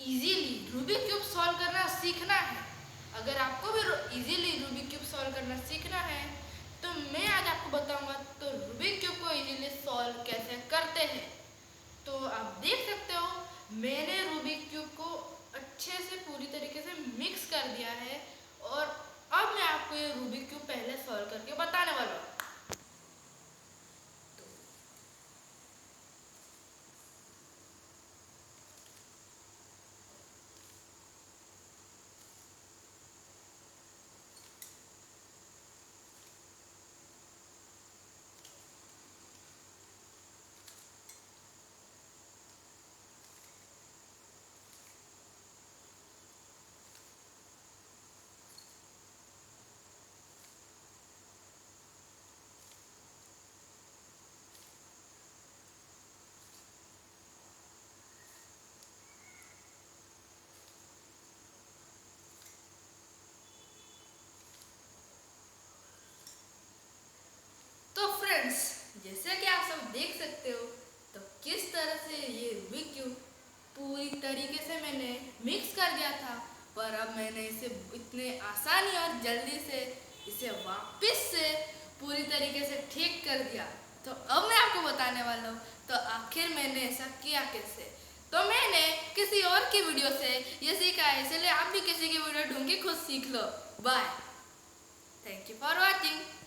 Easily Rubik cube solve करना सीखना है, अगर आपको भी इजीली रूबिक क्यूब सॉल्व करना सीखना है तो मैं आज आपको बताऊंगा तो रूबिक क्यूब को इजीली सॉल्व कैसे करते हैं। तो आप देख सकते हो मैंने रूबिक क्यूब को अच्छे से पूरी तरीके से मिक्स कर दिया है और अब मैं आपको ये रूबिक क्यूब पहले सॉल्व करके बताने वाला हूँ। तो फ्रेंड्स, जैसे कि आप सब देख सकते हो तो किस तरह से ये रूबिक क्यूब पूरी तरीके से मैंने मिक्स कर दिया था, पर अब मैंने इसे इतने आसानी और जल्दी से इसे वापस से पूरी तरीके से ठीक कर दिया। तो अब मैं आपको बताने वाला हूँ तो आखिर मैंने ऐसा किया कैसे। तो मैंने किसी और की वीडियो से ये सीखा है, इसलिए आप भी किसी की वीडियो ढूंढ के खुद सीख लो। Bye, thank you for watching.